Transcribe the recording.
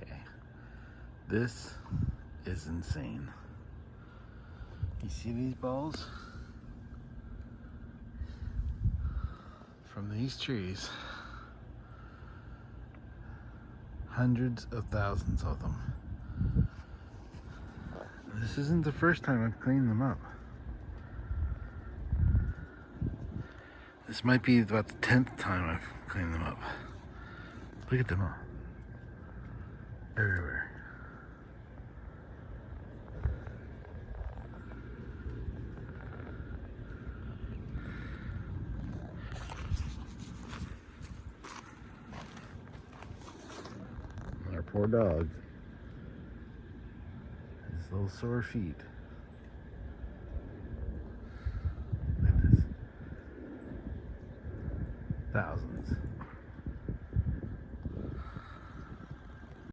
Okay. This is insane. You see these balls? From these trees. Hundreds of thousands of them. This isn't the first time I've cleaned them up. This might be about the 10th time I've cleaned them up. Look at them all. Everywhere. Our poor dog. His little sore feet.